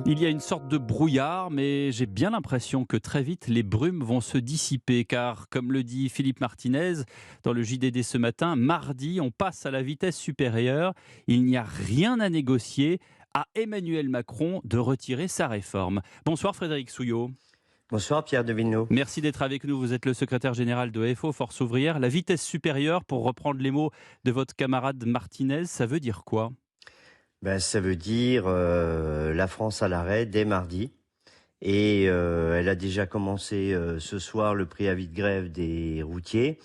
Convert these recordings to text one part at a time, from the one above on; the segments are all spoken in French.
Il y a une sorte de brouillard, mais j'ai bien l'impression que très vite les brumes vont se dissiper, car comme le dit Philippe Martinez dans le JDD ce matin, mardi on passe à la vitesse supérieure, il n'y a rien à négocier, à Emmanuel Macron de retirer sa réforme. Bonsoir Frédéric Souillot. Bonsoir Pierre de Villeneuve. Merci d'être avec nous, vous êtes le secrétaire général de FO, Force ouvrière. La vitesse supérieure, pour reprendre les mots de votre camarade Martinez, ça veut dire quoi? Ça veut dire la France à l'arrêt dès mardi. Et elle a déjà commencé ce soir le préavis de grève des routiers.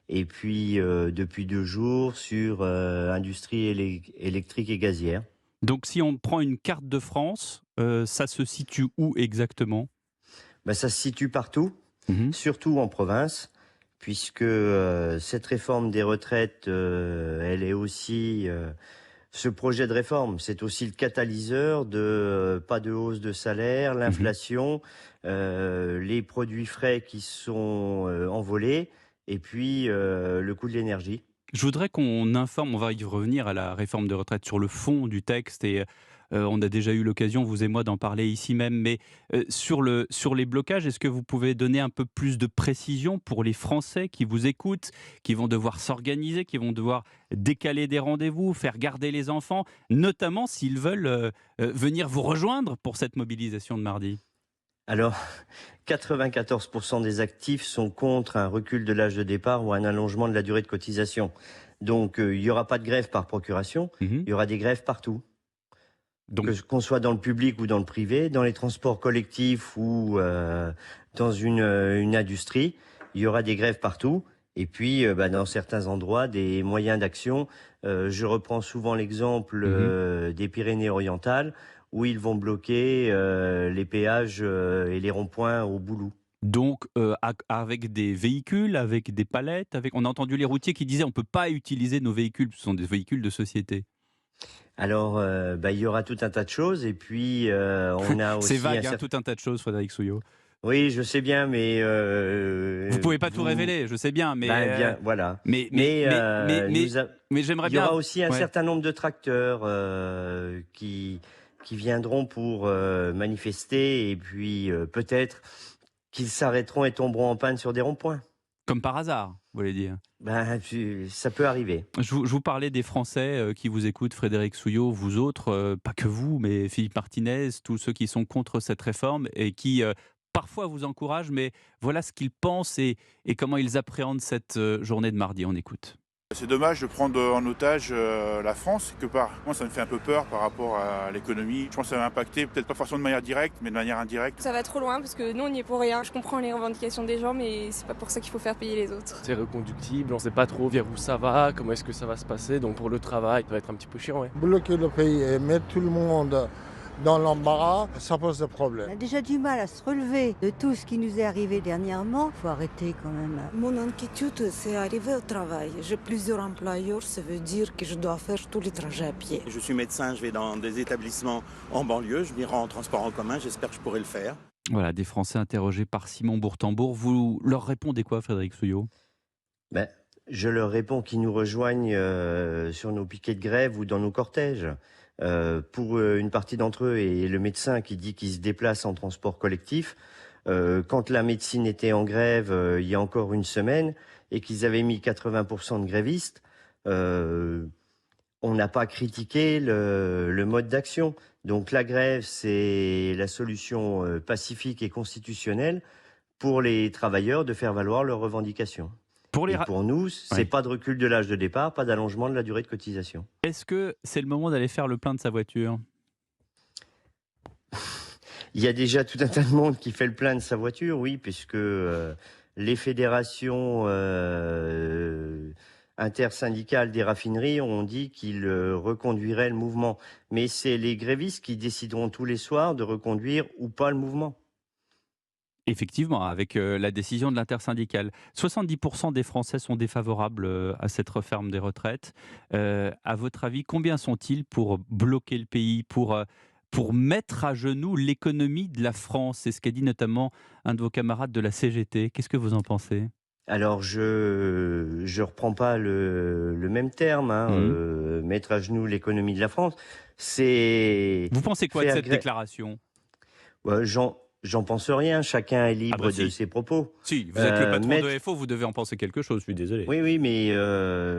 Et puis depuis 2 jours sur industrie électrique et gazière. Donc si on prend une carte de France, ça se situe où exactement? Ça se situe partout, Mhm. surtout en province, puisque cette réforme des retraites, elle est aussi ce projet de réforme, c'est aussi le catalyseur de pas de hausse de salaire, Mhm. l'inflation, les produits frais qui sont envolés, et puis le coût de l'énergie. Je voudrais qu'on informe, on va y revenir à la réforme des retraites sur le fond du texte et on a déjà eu l'occasion, vous et moi, d'en parler ici même, mais sur les blocages, est-ce que vous pouvez donner un peu plus de précision pour les Français qui vous écoutent, qui vont devoir s'organiser, qui vont devoir décaler des rendez-vous, faire garder les enfants, notamment s'ils veulent venir vous rejoindre pour cette mobilisation de mardi? Alors, 94% des actifs sont contre un recul de l'âge de départ ou un allongement de la durée de cotisation. Donc, il n'y aura pas de grève par procuration, Mhm. il y aura des grèves partout. Donc, Qu'on soit dans le public ou dans le privé, dans les transports collectifs ou dans une industrie, il y aura des grèves partout. Et puis, dans certains endroits, des moyens d'action. Je reprends souvent l'exemple mhm. des Pyrénées-Orientales, où ils vont bloquer les péages et les ronds-points au Boulou. Donc, avec des véhicules, avec des palettes, avec on a entendu les routiers qui disaient: «On ne peut pas utiliser nos véhicules», ce sont des véhicules de société. Alors, il y aura tout un tas de choses. Et puis, on a C'est aussi un vague, hein, certain... tout un tas de choses, Frédéric Souillot. Oui, je sais bien, mais Vous pouvez pas tout vous... révéler, je sais bien, Bien, voilà. mais mais Mais mais mais mais mais j'aimerais il y bien aura av aussi un ouais. certain nombre de tracteurs qui viendront pour manifester, et puis peut-être qu'ils s'arrêteront et tomberont en panne sur des ronds-points. Comme par hasard, vous voulez dire? Ça peut arriver. Je vous parlais des Français, qui vous écoutent, Frédéric Souillot, vous autres, pas que vous, mais Philippe Martinez, tous ceux qui sont contre cette réforme et qui, parfois vous encouragent, mais voilà ce qu'ils pensent et comment ils appréhendent cette, journée de mardi. On écoute. C'est dommage de prendre en otage la France, quelque part. Moi, ça me fait un peu peur par rapport à l'économie. Je pense que ça va impacter, peut-être pas forcément de manière directe, mais de manière indirecte. Ça va trop loin parce que nous on n'y est pour rien. Je comprends les revendications des gens mais c'est pas pour ça qu'il faut faire payer les autres. C'est reconductible, on ne sait pas trop vers où ça va, comment est-ce que ça va se passer. Donc pour le travail, ça va être un petit peu chiant. Ouais. Bloquer le pays et mettre tout le monde dans l'embarras, ça pose des On problèmes. a déjà du mal à se relever de tout ce qui nous est arrivé dernièrement. Faut arrêter quand même. Mon inquiétude, c'est arriver au travail. J'ai plusieurs employeurs, ça veut dire que je dois faire tous les trajets à pied. Je suis médecin, je vais dans des établissements en banlieue, je m'y rends en transport en commun, j'espère que je pourrai le faire. Voilà, des Français interrogés par Simon Bourtambour. Vous leur répondez quoi, Frédéric Souillot? Ben, je leur réponds qu'ils nous rejoignent sur nos piquets de grève ou dans nos cortèges. Pour une partie d'entre eux, et le médecin qui dit qu'il se déplace en transport collectif, quand la médecine était en grève il y a encore une semaine et qu'ils avaient mis 80% de grévistes, on n'a pas critiqué le mode d'action. Donc la grève, c'est la solution pacifique et constitutionnelle pour les travailleurs de faire valoir leurs revendications. Pour les Et ra pour nous, c'est Ouais. pas de recul de l'âge de départ, pas d'allongement de la durée de cotisation. Est-ce que c'est le moment d'aller faire le plein de sa voiture? Il y a déjà tout un tas de monde qui fait le plein de sa voiture, oui, puisque les fédérations intersyndicales des raffineries ont dit qu'ils reconduiraient le mouvement. Mais c'est les grévistes qui décideront tous les soirs de reconduire ou pas le mouvement. Effectivement, avec la décision de l'intersyndicale. 70% des Français sont défavorables à cette réforme des retraites. À votre avis, combien sont-ils pour bloquer le pays, pour mettre à genoux l'économie de la France? C'est ce qu'a dit notamment un de vos camarades de la CGT. Qu'est-ce que vous en pensez? Alors je reprends pas le même terme, hein, Mmh. mettre à genoux l'économie de la France, c'est Vous pensez quoi de faire cette gré déclaration? ouais, j'en pense rien, chacun est Ah bah libre de si. ses propos. Si, vous êtes le patron Mettre de FO, vous devez en penser quelque chose, je suis désolé. Oui, oui, mais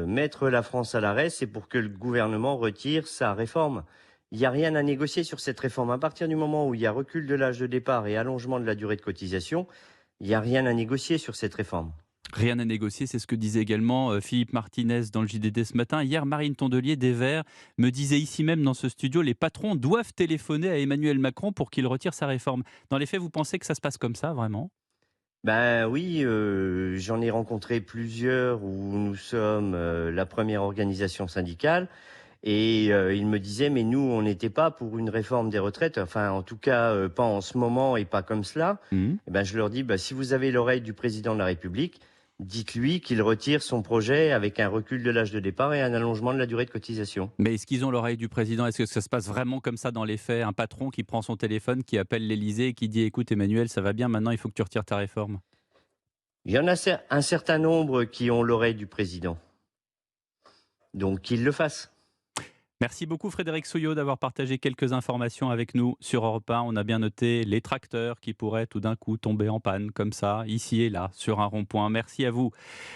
mettre la France à l'arrêt, c'est pour que le gouvernement retire sa réforme. Il y a rien à négocier sur cette réforme. À partir du moment où il y a recul de l'âge de départ et allongement de la durée de cotisation, il y a rien à négocier sur cette réforme. Rien à négocier, c'est ce que disait également Philippe Martinez dans le JDD ce matin. Hier, Marine Tondelier des Verts me disait ici même dans ce studio, les patrons doivent téléphoner à Emmanuel Macron pour qu'il retire sa réforme. Dans les faits, vous pensez que ça se passe comme ça, vraiment? Ben oui, j'en ai rencontré plusieurs où nous sommes la première organisation syndicale et ils me disaient: «Mais nous, on n'était pas pour une réforme des retraites, enfin en tout cas, pas en ce moment et pas comme cela». Mhm. Et ben je leur dis: «Bah, si vous avez l'oreille du président de la République, dites-lui qu'il retire son projet avec un recul de l'âge de départ et un allongement de la durée de cotisation». Mais est-ce qu'ils ont l'oreille du président? Est-ce que ça se passe vraiment comme ça dans les faits? Un patron qui prend son téléphone, qui appelle l'Élysée et qui dit: écoute Emmanuel, ça va bien, maintenant il faut que tu retires ta réforme. Il y en a un certain nombre qui ont l'oreille du président, donc qu'ils le fassent. Merci beaucoup Frédéric Souillot d'avoir partagé quelques informations avec nous sur Europe 1. On a bien noté les tracteurs qui pourraient tout d'un coup tomber en panne comme ça, ici et là, sur un rond-point. Merci à vous.